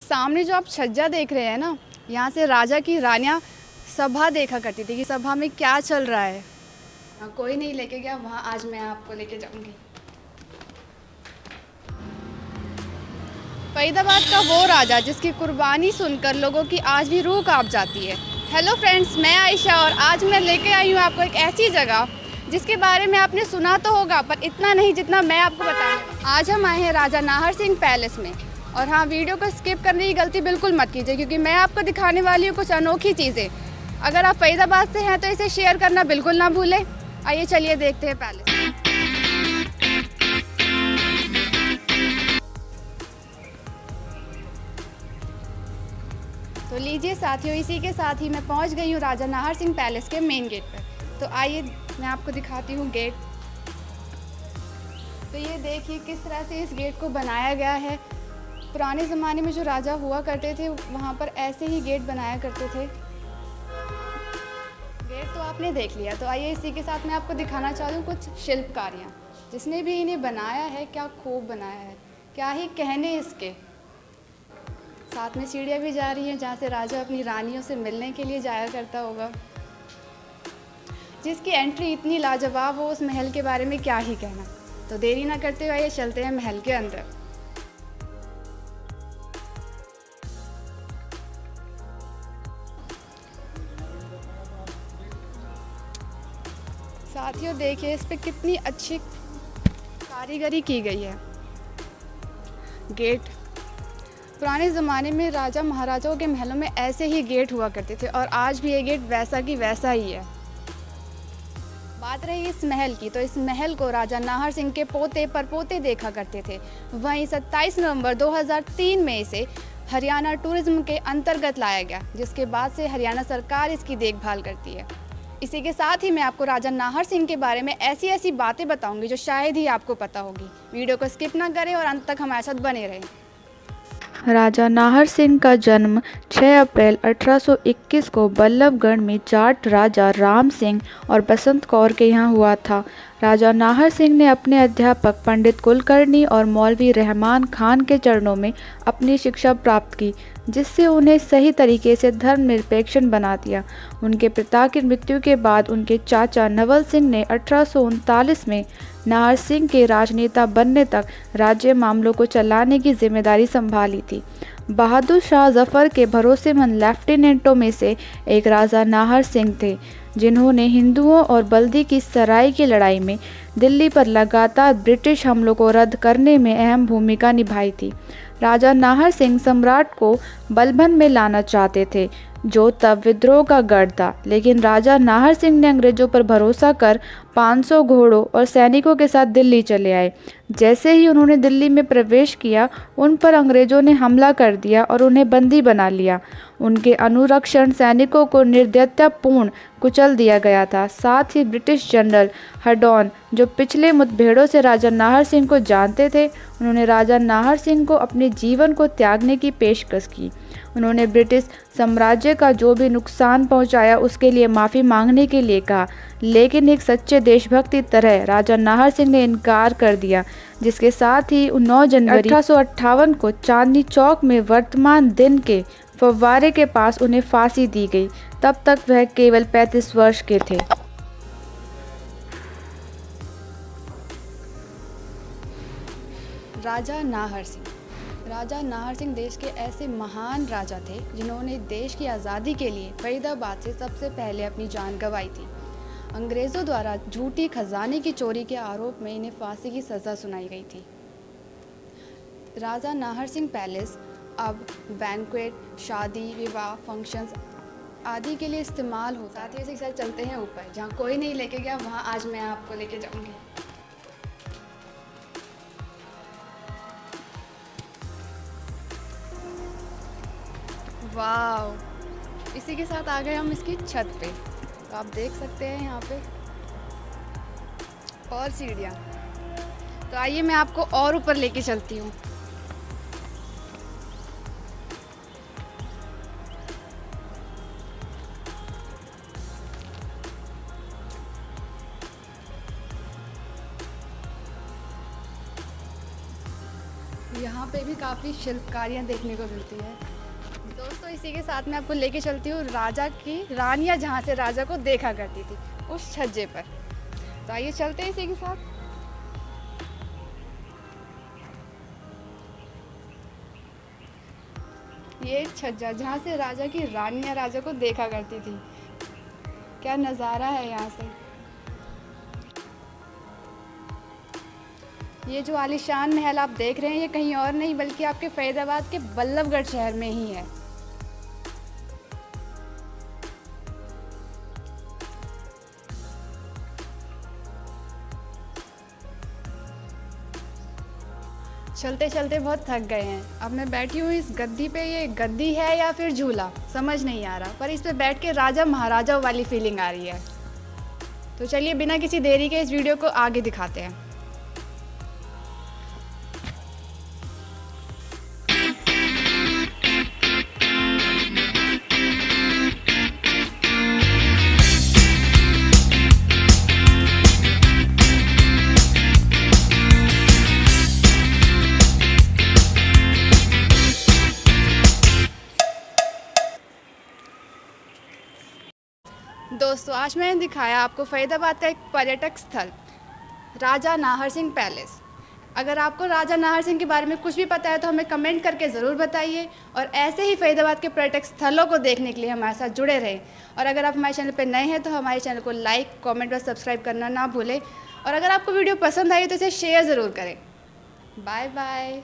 सामने जो आप छज्जा देख रहे हैं ना, यहाँ से राजा की रानियाँ सभा देखा करती थी कि सभा में क्या चल रहा है। कोई नहीं लेके गया वहाँ, आज मैं आपको लेके जाऊँगी। फरीदाबाद का वो राजा जिसकी कुर्बानी सुनकर लोगों की आज भी रूह कांप जाती है। हेलो फ्रेंड्स, मैं आयशा और आज मैं लेके आई हूँ आपको एक ऐसी जगह जिसके बारे में आपने सुना तो होगा पर इतना नहीं जितना मैं आपको बताऊँ। आज हम आए हैं राजा नाहर सिंह पैलेस में। और हाँ, वीडियो को स्किप करने की गलती बिल्कुल मत कीजिए क्योंकि मैं आपको दिखाने वाली हूँ कुछ अनोखी चीज़ें। अगर आप फरीदाबाद से हैं तो इसे शेयर करना बिल्कुल ना भूलें। आइए चलिए देखते हैं पैलेस। तो लीजिए साथियों, इसी के साथ ही मैं पहुंच गई हूँ राजा नाहर सिंह पैलेस के मेन गेट पर। तो आइए मैं आपको दिखाती हूँ गेट। तो ये देखिए किस तरह से इस गेट को बनाया गया है। पुराने ज़माने में जो राजा हुआ करते थे वहाँ पर ऐसे ही गेट बनाया करते थे। गेट तो आपने देख लिया, तो आइए इसी के साथ मैं आपको दिखाना चाहती हूँ कुछ शिल्पकारियाँ जिसने भी इन्हें बनाया है। क्या खूब बनाया है, क्या ही कहने इसके। साथ में सीढ़ियाँ भी जा रही हैं जहाँ से राजा अपनी रानियों से मिलने के लिए जाया करता होगा। जिसकी एंट्री इतनी लाजवाब हो, उस महल के बारे में क्या ही कहना। तो देरी ना करते हुए ये चलते हैं महल के अंदर। साथियों देखिए इस पे कितनी अच्छी कारीगरी की गई है। गेट पुराने ज़माने में राजा महाराजाओं के महलों में ऐसे ही गेट हुआ करते थे और आज भी ये गेट वैसा की वैसा ही है। बात रही इस महल की, तो इस महल को राजा नाहर सिंह के पोते परपोते देखा करते थे। वहीं 27 नवंबर 2003 में इसे हरियाणा टूरिज्म के अंतर्गत लाया गया, जिसके बाद से हरियाणा सरकार इसकी देखभाल करती है। इसी के साथ ही मैं आपको राजा नाहर सिंह के बारे में ऐसी ऐसी बातें बताऊंगी जो शायद ही आपको पता होगी। वीडियो को स्किप ना करें और अंत तक हमारे साथ बने रहें। राजा नाहर सिंह का जन्म 6 अप्रैल 1821 को बल्लभगढ़ में जाट राजा राम सिंह और बसंत कौर के यहाँ हुआ था। राजा नाहर सिंह ने अपने अध्यापक पंडित कुलकर्णी और मौलवी रहमान खान के चरणों में अपनी शिक्षा प्राप्त की, जिससे उन्हें सही तरीके से धर्मनिरपेक्ष बना दिया। उनके पिता की मृत्यु के बाद उनके चाचा नवल सिंह ने 1839 में नाहर सिंह के राजनेता बनने तक राज्य मामलों को चलाने की जिम्मेदारी संभाली थी। बहादुर शाह जफर के भरोसेमंद लेफ्टिनेंटों में से एक राजा नाहर सिंह थे, जिन्होंने हिंदुओं और बल्दी की सराय की लड़ाई में दिल्ली पर लगातार ब्रिटिश हमलों को रद्द करने में अहम भूमिका निभाई थी। राजा नाहर सिंह सम्राट को बलबन में लाना चाहते थे, जो तब विद्रोह का गढ़ था, लेकिन राजा नाहर सिंह ने अंग्रेजों पर भरोसा कर 500 घोड़ों और सैनिकों के साथ दिल्ली चले आए। जैसे ही उन्होंने दिल्ली में प्रवेश किया, उन पर अंग्रेजों ने हमला कर दिया और उन्हें बंदी बना लिया। उनके अनुरक्षण सैनिकों को निर्दयतापूर्ण कुचल दिया गया था। साथ ही ब्रिटिश जनरल हडॉन, जो पिछले मुठभेड़ों से राजा नाहर सिंह को जानते थे, उन्होंने राजा नाहर सिंह को अपने जीवन को त्यागने की पेशकश की। उन्होंने ब्रिटिश साम्राज्य का जो भी नुकसान पहुंचाया उसके लिए माफ़ी मांगने के लिए कहा, लेकिन एक सच्चे देशभक्त की तरह राजा नाहर सिंह ने इनकार कर दिया, जिसके साथ ही 9 जनवरी 1858 को चांदनी चौक में वर्तमान दिन के फव्वारे के पास उन्हें फांसी दी गई। तब तक वह केवल 35 वर्ष के थे। राजा नाहर सिंह देश के ऐसे महान राजा थे जिन्होंने देश की आज़ादी के लिए फरीदाबाद से सबसे पहले अपनी जान गंवाई थी। अंग्रेज़ों द्वारा झूठी खजाने की चोरी के आरोप में इन्हें फांसी की सज़ा सुनाई गई थी। राजा नाहर सिंह पैलेस अब बैंक्वेट, शादी, विवाह, फंक्शंस आदि के लिए इस्तेमाल होता है। साथ ही साथ चलते हैं ऊपर, जहाँ कोई नहीं लेके गया वहाँ आज मैं आपको लेके जाऊँगी। वाह, इसी के साथ आ गए हम इसकी छत पे। तो आप देख सकते हैं यहाँ पे और सीढ़ियाँ। तो आइए मैं आपको और ऊपर लेके चलती हूँ। यहाँ पे भी काफ़ी शिल्पकारियाँ देखने को मिलती है। दोस्तों इसी के साथ मैं आपको लेके चलती हूँ राजा की रानियाँ जहाँ से राजा को देखा करती थी, उस छज्जे पर। तो आइए चलते हैं इसी के साथ। ये छज्जा जहाँ से राजा की रानियाँ राजा को देखा करती थी। क्या नज़ारा है यहाँ से। ये जो आलीशान महल आप देख रहे हैं ये कहीं और नहीं बल्कि आपके फरीदाबाद के बल्लभगढ़ शहर में ही है। चलते चलते बहुत थक गए हैं। अब मैं बैठी हूँ इस गद्दी पे। ये गद्दी है या फिर झूला समझ नहीं आ रहा, पर इस पे बैठ के राजा महाराजा वाली फीलिंग आ रही है। तो चलिए बिना किसी देरी के इस वीडियो को आगे दिखाते हैं। दोस्तों आज मैंने दिखाया आपको फरीदाबाद का एक पर्यटक स्थल राजा नाहर सिंह पैलेस। अगर आपको राजा नाहर सिंह के बारे में कुछ भी पता है तो हमें कमेंट करके ज़रूर बताइए, और ऐसे ही फरीदाबाद के पर्यटक स्थलों को देखने के लिए हमारे साथ जुड़े रहें। और अगर आप हमारे चैनल पर नए हैं तो हमारे चैनल को लाइक, कमेंट और सब्सक्राइब करना ना भूलें। और अगर आपको वीडियो पसंद आई तो इसे शेयर ज़रूर करें। Bye bye.